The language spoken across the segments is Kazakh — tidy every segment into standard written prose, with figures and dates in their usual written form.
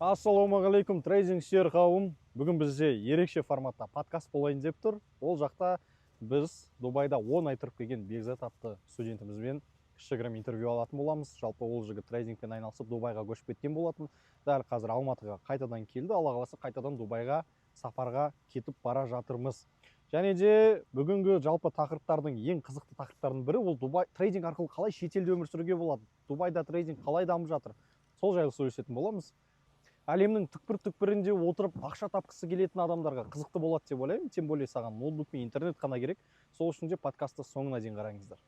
Ассалаумағалейкум трейдинг сүйер қауым. Бүгін бізде ерекше форматта подкаст болайын деп тұр. Ол жақта біз Дубайда 10 ай тұрып келген Бекзат атты студентімізбен кішігірім интервью алатын боламыз. Жалпы ол жігіт трейдингпен айналысып Дубайға көшіп кеткен болатын. Дәл қазір Алматыға қайтадан келді. Алла қаласа қайтадан Дубайға сапарға кетіп бара жатырмыз. Және де бүгінгі жалпы тақырыптардың ең қызықты тақырыптардың бірі ол Дубай трейдинг арқылы қалай шетелде өмір сүруге болады. Дубайда трейдинг қалай дамып жатыр. Сол жайлы сөйлесетін боламыз. Әлемнің түкпір-түкпірінде отырып ақша тапқысы келетін адамдарға қызықты болады деп ойлаймын. Тем более саған ноутбук пен интернет қана керек. Сол үшін де подкастты соңына дейін қараңыздар.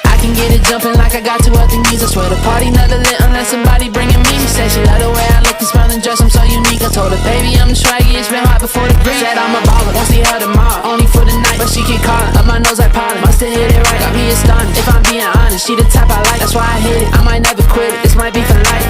I can get it jumping like I got two other knees. I swear the party never lit unless somebody bringing me. Said she love the way I look and smell and dress, I'm so unique. I told her, baby, I'm the swaggy, it's been hot before the breeze. Said I'm a baller, won't see her tomorrow, only for the night. But she keep calling, up my nose like pollen. Must have hit it right, got me astonished. If I'm being honest, she the type I like, that's why I hit it. I might never quit it, this might be for life.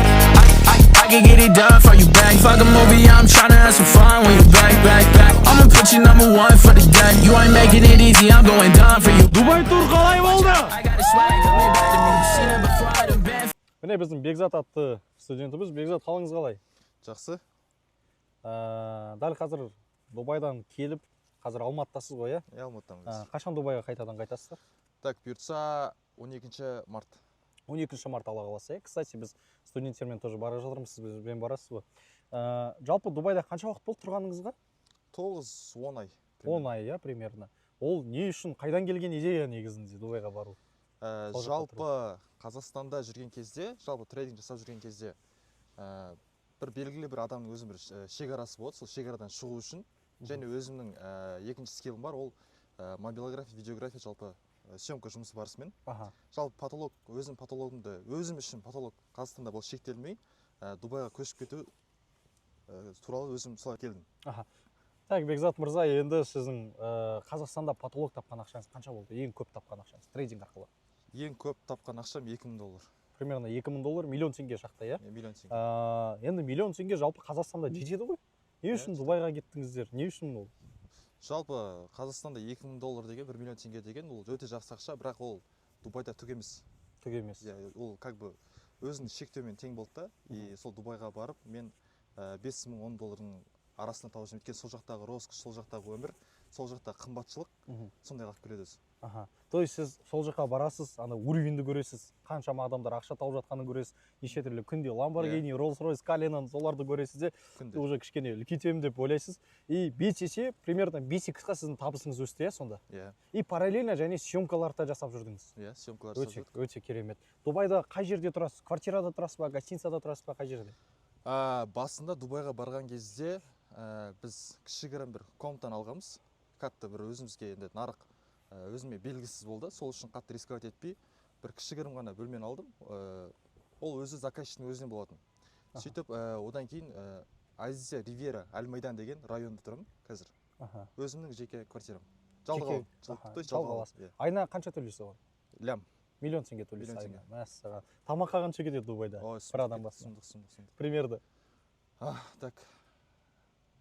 I can get it done for you back. Fuck a movie, I'm tryna have some fun when you back. I'ma put you number one for the day. You ain't making it easy, I'm going down for you. Дубай тур қалай болды? I got a swag, I'm in back to me. You seen it before, I done been. Міне біздің Бекзат атты студентіміз. Бекзат, қалыңыз қалай? Жақсы. Дәл қазір Дубайдан келіп, қазір Алматыдасыз ғой, иә? Алматыдамыз. Қашан Дубайға қайтадан қайтасыздар? Так, бұйыртса 12 март. 12 март Алла қаласа. Кстати, біз студенттермен тоже бара жатырмыз, сіз бізбен барасыз ба? Жалпы Дубайда қанша уақыт болды тұрғаныңызға? 9-10 ай. 10 ай, иә, примерно. Ол не үшін, қайдан келген идея негізінде Дубайға бару? Жалпы Қазақстанда жүрген кезде, жалпы трейдинг жасап жүрген кезде, бір белгілі бір адамның өзінің бір шекарасы болады. Сол шекарадан шығу үшін және өзімнің екінші скиллім бар, ол мобилография, видеография, жалпы съемка жұмысы барысымен. Жалпы потолок, өзім потологымды, өзім үшін потолок Қазақстанда бұл шектелмей, Дубайға көшіп кету туралы өзім солай келдім. Так, Бекзат мырза, енді сіздің Қазақстанда потолок тапқан ақшаңыз қанша болды? Ең көп тапқан ақшаңыз трейдинг арқылы? Ең көп тапқан ақшам $2000. Примерно $2000, миллион теңге шақта, иә? Миллион теңге. Енді миллион теңге жалпы Қазақстанда жетеді ғой? Не үшін Дубайға кеттіңіздер? Не үшін ол? Жалпы Қазақстанда $2000 деген, $1 миллион теңге деген, ол өте жақсы ақша, бірақ ол Дубайда түк емес. Түк емес. Ол как бы өзінің шектеумен тең болды да, и сол Дубайға барып, мен $5000-10 арасында тауып жүрмін. Өйткені сол жақтағы роскошь, сол жақтағы өмір, сол жақтағы қымбатшылық, сондай қалып келеді өзі. То есть сіз сол жаққа барасыз, ана уровеньді көресіз, қаншама адамдар ақша тауып жатқанын көресіз, неше түрлі күнде Lamborghini, Rolls-Royce, Cullinan соларды көресіз де, уже кішкене үлкейтемін деп ойлайсыз. И 5 есе, примерно 5x-қа сіздің табысыңыз өсті, сонда? И параллельно және съемкаларды жасап жүрдіңіз. Съемкалар жасап жүрдік. Өте керемет. Дубайда қай жерде тұрасыз? Квартирада тұрасыз ба, гостиницада тұрасыз ба, қай жерде? Басында Дубайға барған кезде біз кішігірім бір комнатаны алғанбыз. Қатты бір өзімізге енді нарық өзіме белгісіз болды. Сол үшін қатты рисковать етпей, бір кішігірім ғана бөлмені алдым. Ол өзі заказчиктің өзінен болатын. Сөйтіп, одан кейін Азия Ривьера, Аль-Майдан деген районда тұрмын қазір. Өзімнің жеке квартирам. Жалға аласың. Айына қанша төлейсіз оған? Лям. Миллион теңге төлейсіз айына. Мәссаған. Тамаққа қанша кетеді Дубайда? Бір адам басына. Примерно. Так.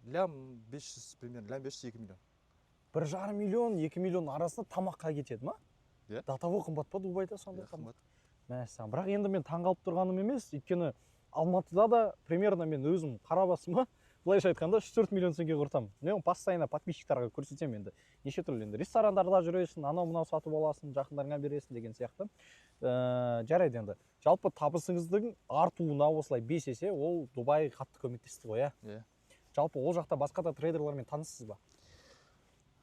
Лям 500, примерно, лям 500-2 миллион. 1,5 миллион, 2 миллион арасында тамаққа кетеді ма? До того қымбат па Дубайда сондай қымбат? Мәссаған. Бірақ енді мен таңғалып тұрғаным емес, өйткені Алматыда да примерно мен өзім қара басыма, былайша айтқанда 3-4 миллион теңге құртамын. Мен постоянно подписчиктарға көрсетемін енді. Неше түрлі енді ресторандарда жүресің, анау-мынау сатып аласың, жақындарыңа бересің деген сияқты. Жарайды енді. Жалпы табысыңыздың артуына осылай 5 есе, ол Дубай қатты көмектесті ғой, иә? Жалпы ол жақта басқа да трейдерлермен таныссыз ба?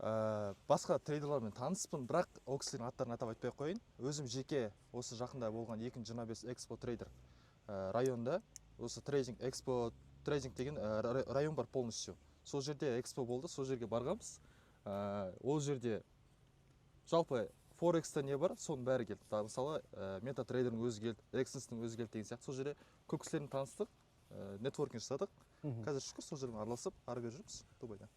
Басқа трейдерлермен таныспын, бірақ ол кісілердің аттарын атап айтпай қойын. Өзім жеке осы жақында болған 225 Экспо трейдер районда, осы трейдинг деген район бар полностью. Сол жерде экспо болды, сол жерге барғанбыз. Ол жерде жалпы Форекста не бар, соның бәрі келді. Мысалы, MetaTrader'ның өзі келді, Exyns'ның өзі келді деген сияқты. Сол жерде көп кісілермен таныстық, нетворкинг жасадық. Қазір шүкір сол жермен араласып, ары бері жүрміз Дубайда.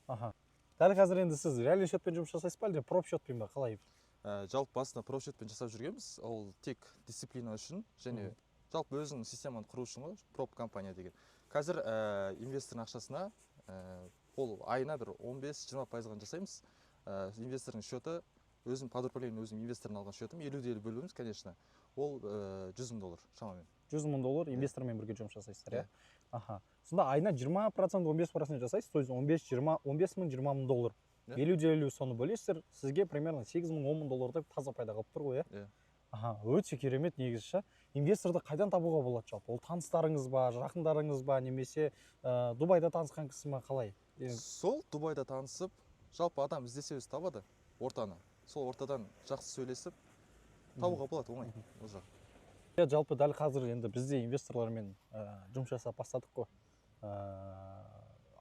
Дәл қазір енді сіз реальный счетпен жұмыс жасайсыз ба, әлде проп счетпен ба, қалай? Жалпы басында проп счетпен жасап жүргенбіз. Ол тек дисциплина үшін және жалпы өзінің системаны құру үшін ғой, проп компания деген. Қазір инвестордың ақшасына ол айына бір 15-20% жасаймыз. Инвестордың счеты өзім под управлением өзім инвестордан алған счетым 50-50 бөліміз, конечно. ол 100 мың доллар шамамен. 100 мың доллар инвестормен бірге жұмыс жасайсыздар, иә? Аха. Сонда айына 20%, 15% жасайсыз, то есть 15 мың, 20 мың доллар. 50-50 соны бөлесіздер, сізге примерно 8 мың, 10 мың доллардай таза пайда қалып тұр ғой, иә? Аха, өте керемет негізі ше. Инвесторды қайдан табуға болады жалпы? Ол таныстарыңыз ба, жақындарыңыз ба, немесе Дубайда танысқан кісі ма, қалай? Сол Дубайда танысып, жалпы адам іздесе өзі табады ортаны. Сол ортадан жақсы сөйлесіп, табуға болады оңай ол жақ. Жалпы дәл қазір енді бізде инвесторлармен жұмыс жасап бастадық қой.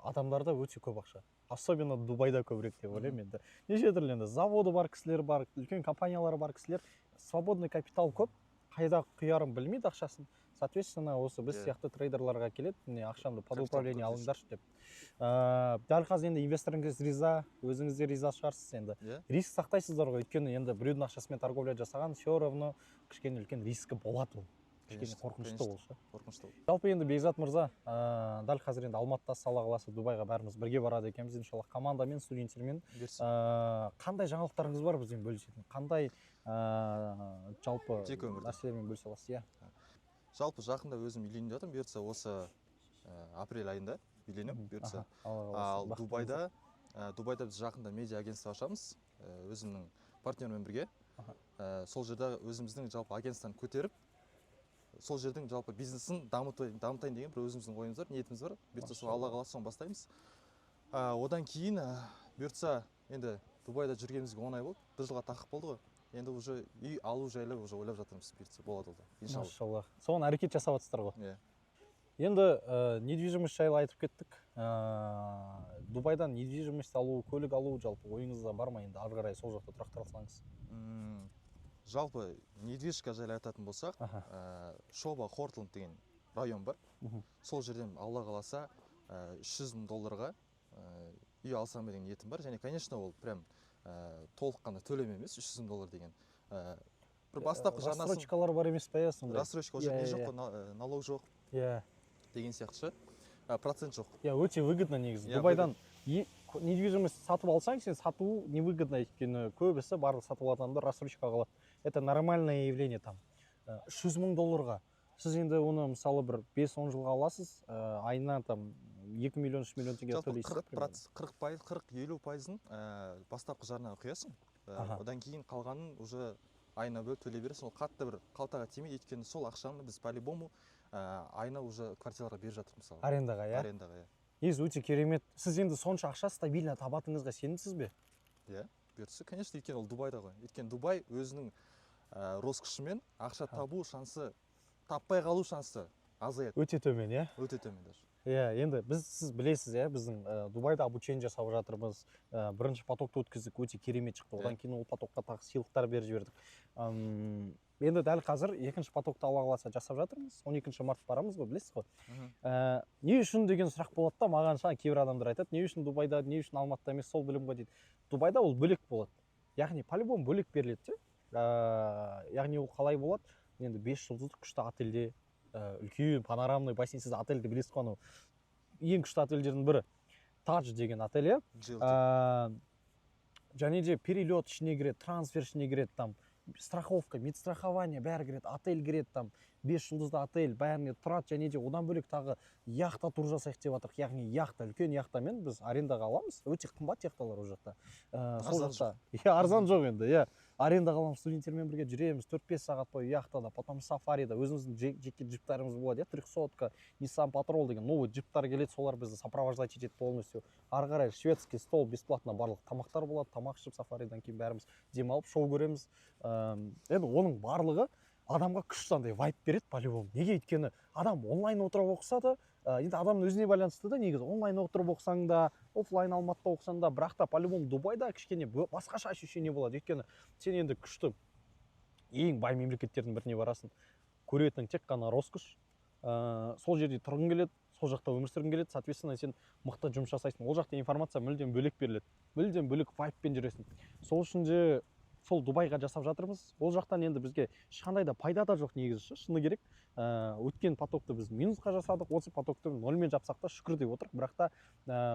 Адамдарда өте көп ақша. Особенно Дубайда көбірек деп ойлаймын енді. Неше түрлі енді заводы бар кісілер бар, үлкен компаниялары бар кісілер, свободный капитал көп, қайда құярын білмейді ақшасын. Соответственно, осы біз сияқты трейдерларға келеді, міне ақшамды под управление алыңдаршы деп. Дәл қазір енді инвесторыңыз риза, өзіңіз де риза шығарсыз енді. Риск сақтайсыздар ғой, өйткені енді біреудің ақшасымен торговля жасаған, все равно кішкене үлкен рискі болады ол. Кішкене қорқынышты болса. Жалпы енді Бекзат мырза, дәл қазір енді Алматыда Алла қаласа Дубайға бәріміз бірге барады екенбіз, иншаллах, командамен, студенттермен. Қандай жаңалықтарыңыз бар бізбен бөлісетін? Қандай жалпы нәрселермен бөлісе аласыз, иә? Жалпы жақында өзім үйленіп жатырмын, бұйыртса осы апрель айында үйленемін, бұйыртса. Ал Дубайда біз жақында медиа агентство ашамыз, өзімнің партнермен бірге. Сол жерде өзіміздің жалпы агентствоны көтеріп, сол жердің жалпы бизнесін дамытайын деген бір өзіміздің ойымыз бар, ниетіміз бар. Бұйыртса сол Алла қаласа соны бастаймыз. Одан кейін бұйыртса енді Дубайда жүргенімізге 10 ай болды, 1 жылға тақып болды ғой. Енді уже үй алу жайлы уже ойлап жатырмыз, бұйыртса болады ол да, иншалла. Машаллах. Соған әрекет жасап жатсыздар ғой. Иә. Енді недвижимость жайлы айтып кеттік. Дубайдан недвижимость алу, көлік алу жалпы ойыңызда бар ма енді ары қарай сол жақта тұрақтыра салсаңыз? Жалпы недвижка жайлы айтатын болсақ, Шоба Хортленд деген район бар. Сол жерден Алла қаласа 300 мың долларға үй алсам деген ниетім бар. Және, конечно, ол прям толыққанда төлем емес, 300 мың доллар деген. Бір бастапқы жарнасын... Рассрочкалар бар емес пе, сондай? Рассрочка ол жерде жоқ, налог жоқ. Деген сияқты ше. Процент жоқ. Өте выгодно негізі. Дубайдан недвижимость сатып алсаң, сен сату невыгодно, өйткені көбісі барлық сатып алатындар рассрочка қалады. Это нормальное явление там. 300 мың долларға. Сіз енді оны мысалы бір 5-10 жылға аласыз, айына там 2 миллион, 3 миллион теңге төлейсіз. 40-50%-ын бастапқы жарнаға құясың. Одан кейін қалғанын уже айына бөліп төлей бересің. Ол қатты бір қалтаға тимейді, өйткені сол ақшаны біз по-любому айына уже квартираларға беріп жатырмыз мысалы. Арендаға, иә? Арендаға, иә. Негізі өте керемет. Сіз енді сонша ақша стабильно табатыныңызға сенімсіз бе? Иә, бұйыртса, конечно, өйткені ол Дубайда ғой. Өйткені Дубай өзінің роскошымен ақша табу шансы, таппай қалу шансы азаяды. Өте төмен, иә? Өте төмен даже. Иә, енді сіз білесіз, иә, біздің Дубайда обучение жасап жатырмыз. Бірінші потокты өткіздік, өте керемет шықты. Одан кейін ол потокқа тағы сыйлықтар беріп жібердік. Енді дәл қазір екінші потокты Алла қаласа жасап жатырмыз. 12 март барамыз ғой, білесіз ғой. Не үшін деген сұрақ болады да, маған кейбір адамдар айтады, не үшін Дубайда, не үшін Алматыда емес, сол білім ғой дейді. Дубайда ол бөлек болады. Яғни по-любому бөлек беріледі. Яғни ол қалай болады? Енді 5 жұлдызды күшті отельде, үлкен панорамный бассейнсіз отельді білесіз ғой, ең күшті отельдердің бірі Тадж деген отель. Және де перелет ішіне кіреді, трансфер ішіне кіреді, там страховка, медстрахование бәрі кіреді, отель кіреді, там 5 жұлдызды отель бәріне тұрады, және де одан бөлек тағы яхта тур жасайық деп жатырмық. Яғни яхта, үлкен яхтамен біз арендаға аламыз. Өте қымбат яхталар ол жақта. Арзан жоқ енді, арендаға аламыз, студенттермен бірге жүреміз, 4-5 сағат бойы яхтада, потом сафарида, өзіміздің жеке джиптарымыз болады, 300-ка Nissan Patrol деген новый джиптар келеді, солар бізді сопровождать етеді полностью. Ары қарай шведский стол бесплатно барлық тамақтар болады, тамақ ішіп сафаридан кейін бәріміз демалып шоу көреміз. Енді оның барлығы адамға күшті андай вайп береді по-любому. Неге? Өйткені адам онлайн отырып оқыса да, енді адамның өзіне байланысты да, негізі онлайн отырып оқысаң да, офлайн Алматыда оқысаң да, бірақ та по-любому Дубайда кішкене басқаша ощущение болады. Өйткені сен енді күшті ең бай мемлекеттердің біріне барасың, көретінің тек қана роскош, сол жерде тұрғың келеді, сол жақта өмір сүргің келеді, соответственно сен мықты жұмыс жасайсың. Ол жақта информация мүлдем бөлек беріледі, мүлдем бөлек вайппен жүресің. Сол үшін де сол Дубайға жасап жатырмыз. Ол жақтан енді бізге ешқандай да пайда да жоқ негізі, шыны керек. Өткен потокты біз минусқа жасадық, осы потокты нольмен жапсақ та шүкір деп отырық. Бірақ та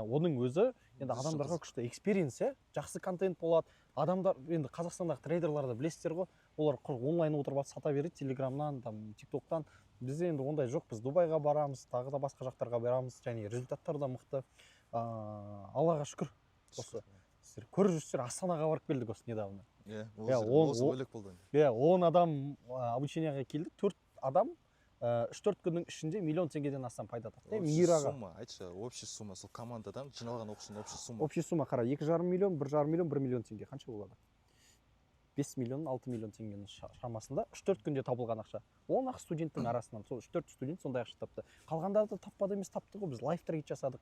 оның өзі енді адамдарға күшті экспириенс, жақсы контент болады. Адамдар енді Қазақстандағы трейдерларды білесіздер ғой, олар онлайн отырып сата береді телеграмнан, там тиктоктан. Бізде енді ондай жоқ. Біз Дубайға барамыз, тағы да басқа жақтарға барамыз, және результаттар да мықты. Аллаға шүкір. Осы сіздер көріп жүрсіздер, Астанаға барып келдік осы недавно. Осы бөлек болды. 10 адам обученияға келдік, 4 адам 3-4 күннің ішінде миллион теңгеден астам пайда тапты. Мираға. Сумма, айтшы, общий сумма, сол командадан жиналған общий сумма. Общий сумма қара, 2,5 миллион, 1,5 миллион, 1 миллион теңге. Қанша болады? 5 миллион, 6 миллион теңгенің шамасында 3-4 күнде табылған ақша. 10 студенттің арасынан сол 3-4 студент сондай ақша тапты. Қалғандарды таппады емес, тапты ғой. Біз лайф трейд жасадық.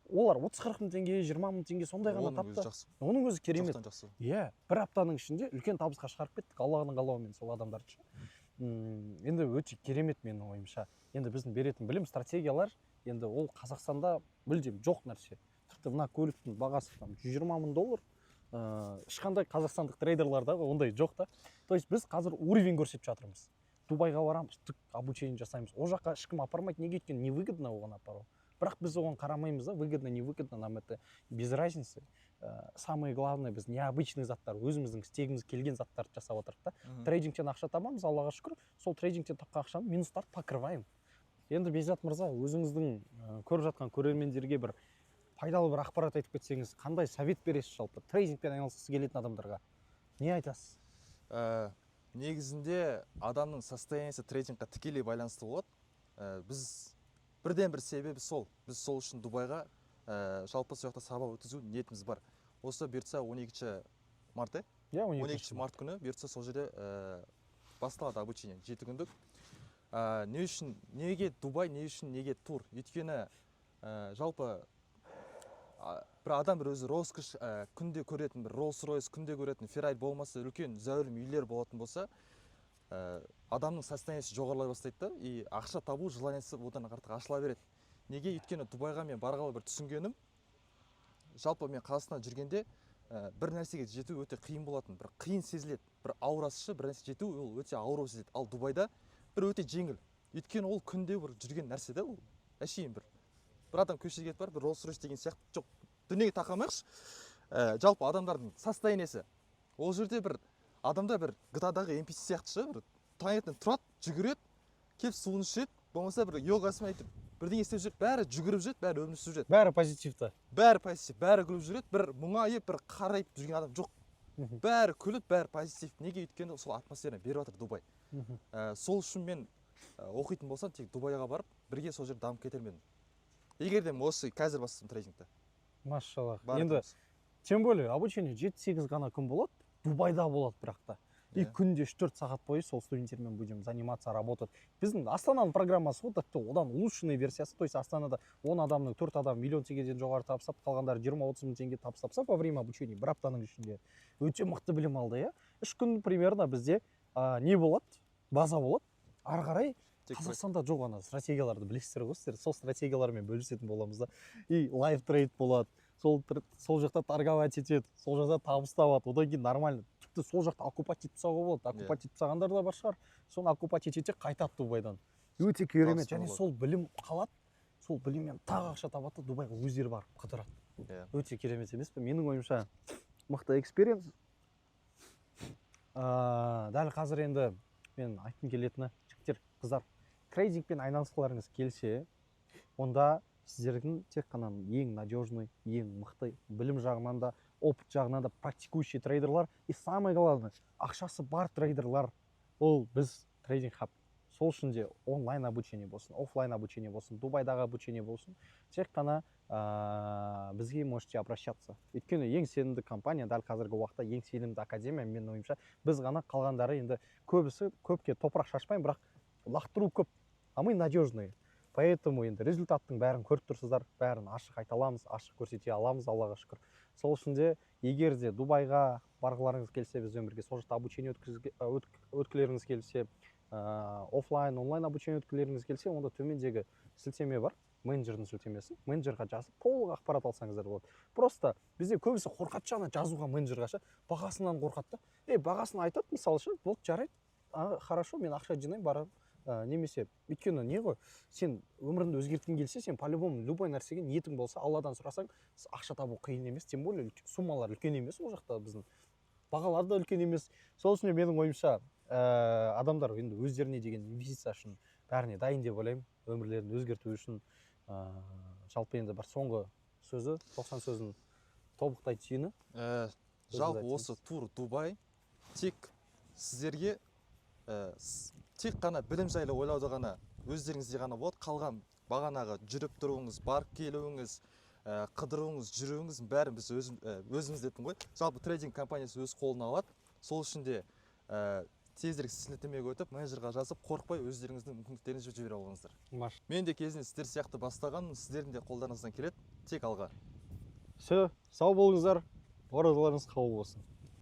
Олар 30-40 мың теңге, 20 мың теңге сондай ғана тапты. Оның өзі керемет. Иә, бір аптаның ішінде үлкен табысқа шығарып кеттік, Алланың қалауымен сол адамдарды. Енді өте керемет менің ойымша. Енді біздің беретін білім стратегиялар, енді ол Қазақстанда мүлдем жоқ нәрсе. Тіпті мына көліктің бағасы $120 мың. Ешқандай қазақстандық трейдерларда ондай жоқ та. То есть біз қазір уровень көрсетіп жатырмыз. Дубайға барамыз, обучение жасаймыз. Ол жаққа ешкім апармайды, неге өйткені невыгодно оған апару. Бірақ біз оған қарамаймыз да, выгодно, невыгодно, нам это без разницы. Самое главное, біз необычный заттар, өзіміздің істегіміз келген заттарды жасап отырдық та. Трейдингтен ақша табамыз, Аллаға шүкір. Сол трейдингтен тапқан ақшаны минустарды покрываем. Енді Бекзат мырза, өзіңіздің көріп жатқан көрермендерге бір пайдалы бір ақпарат айтып кетсеңіз, қандай совет бересіз жалпы трейдингпен айналысқысы келетін адамдарға? Не айтасыз? Негізінде адамның состояниесі трейдингқа тікелей байланысты болады. Біз бірден бір себебі сол. Біз сол үшін Дубайға жалпы сол жақта сабақ өткізу ниетіміз бар. Осы бұйыртса 12 март, 12 март күні бұйыртса сол жерде басталады обучение 7 күндік. Не үшін, неге Дубай, не үшін, неге тур? Өйткені жалпы бір адам бір өзі роскош күнде көретін, бір Rolls-Royce күнде көретін, Ferrari болмаса, үлкен зәулім үйлер болатын болса, адамның состояниесі жоғарылай бастайды да, и ақша табу желаниесі одан артық ашыла береді. Неге? Өйткені Дубайға мен барғалы бір түсінгенім, жалпы мен Қазақстанда жүргенде бір нәрсеге жету өте қиын болатын, бір қиын сезіледі, бір аурасы бір нәрсе жету ол өте ауыр сезіледі. Ал Дубайда бір өте жеңіл. Өйткені ол күнде бір жүрген нәрсе де ол әшейін бір адам көшеге кетіп барып, бір Rolls-Royce деген сияқты жоқ, дүниеге тақамайықшы. Жалпы адамдардың состояниесі. Ол жерде бір адамда бір GTA-дағы NPC сияқты ше, бір таңертең тұрады, жүгіреді, келіп суын ішеді, болмаса бір йогасын айтып, бірдеңе істеп жүреді, бәрі жүгіріп жүреді, бәрі өмір сүріп жүреді. Бәрі позитивті. Бәрі позитив, бәрі күліп жүреді, бір мұңайып, бір қарайып жүрген адам жоқ. Бәрі күліп, бәрі позитив. Неге? Өйткені сол атмосфераны беріп жатыр Дубай. Сол үшін мен оқитын болсам, тек Дубайға барып, бірге сол жерде дамып кетер едім. Егер де осы қазір бастасам трейдингті. Машаллах. Енді тем более обучение 7-8 ғана күн болады, Дубайда болады бірақ та. И күнде 3-4 сағат бойы сол студенттермен будем заниматься, работать. Біздің Астананың программасы ғой, одан улучшенный версиясы. То есть Астанада 10 адамның 4 адам миллион теңгеден жоғары табыс тапса, қалғандары 20-30 мың теңге табыс тапса во время обучения бір аптаның ішінде өте мықты білім алды, иә. 3 күн примерно бізде не болады? База болады. Ары қарай Қазақстанда жоқ ана стратегияларды білесіздер ғой, сіздер сол стратегиялармен бөлісетін боламыз да. И лайф трейд болады. Сол жақта торговать етеді, сол жақта табыс табады. Одан кейін нормально. Тіпті сол жақта оккупать етіп тастауға болады. Оккупать етіп тастағандар да бар шығар. Соны оккупать етсе қайтады Дубайдан. Өте керемет. Және сол білім қалады. Сол біліммен тағы ақша табады, Дубайға өздері барып қыдырады. Өте керемет емес пе? Менің ойымша мықты экспириенс. Дәл қазір енді мен айтқым келетіні, жігіттер, қыздар, трейдингпен айналысқыларыңыз келсе, онда сіздердің тек қана ең надежный, ең мықты білім жағынан да, опыт жағынан да практикующий трейдерлар и самое главное, ақшасы бар трейдерлар, ол біз трейдинг хаб. Сол үшін де онлайн обучение болсын, офлайн обучение болсын, Дубайдағы обучение болсын, тек қана бізге можете обращаться. Өйткені ең сенімді компания, дәл қазіргі уақытта ең сенімді академия, мен ойымша, біз ғана, қалғандары енді көпке топырақ шашпайын, бірақ лақтыру көп, а мы надежные. Поэтому енді результаттың бәрін көріп тұрсыздар, бәрін ашық айта аламыз, ашық көрсете аламыз, Аллаға шүкір. Сол үшін де, егер де Дубайға барғыларыңыз келсе, біз өмірге сол жақта обучение өткілеріңіз келсе, офлайн, онлайн обучение өткілеріңіз келсе, онда төмендегі сілтеме бар, менеджердің сілтемесі. Менеджерға жазып, толық ақпарат алсаңыздар болады. Просто бізде көбісі қорқады жаңа жазуға менеджерға ше, бағасынан қорқады да. Бағасын айтады, мысалы ше, болды, жарайды. Хорошо, мен ақша жинаймын, барамын. Немесе, өйткені не ғой, сен өміріңді өзгерткің келсе, сен по-любому любой нәрсеге ниетің болса, Алладан сұрасаң, ақша табу қиын емес, тем более суммалар үлкен емес, ол жақта біздің бағалар да үлкен емес. Сол үшін менің ойымша, адамдар енді өздеріне деген инвестиция үшін бәріне дайын деп ойлаймын, өмірлерін өзгерту үшін. Жалпы енді бір соңғы сөзі, 90 сөзін тобықтай түйіні. Жалпы осы тур Дубай тек сіздерге тек қана білім жайлы ойлауды ғана өздеріңізде ғана болады. Қалған бағанағы жүріп тұруыңыз, барып келуіңіз, қыдыруыңыз, жүруіңіз бәрін біз өзіміз дейтін ғой. Жалпы трейдинг компаниясы өз қолына алады. Сол үшін де тезірек сілтемеге өтіп, менеджерға жазып, қорықпай өздеріңіздің мүмкіндіктеріңізді жібере алыңыздар. Мен де кезінде сіздер сияқты бастағанмын, сіздердің де қолдарыңыздан келеді, тек алға. Все, сау болыңыздар, оразаларыңыз қабыл болсын.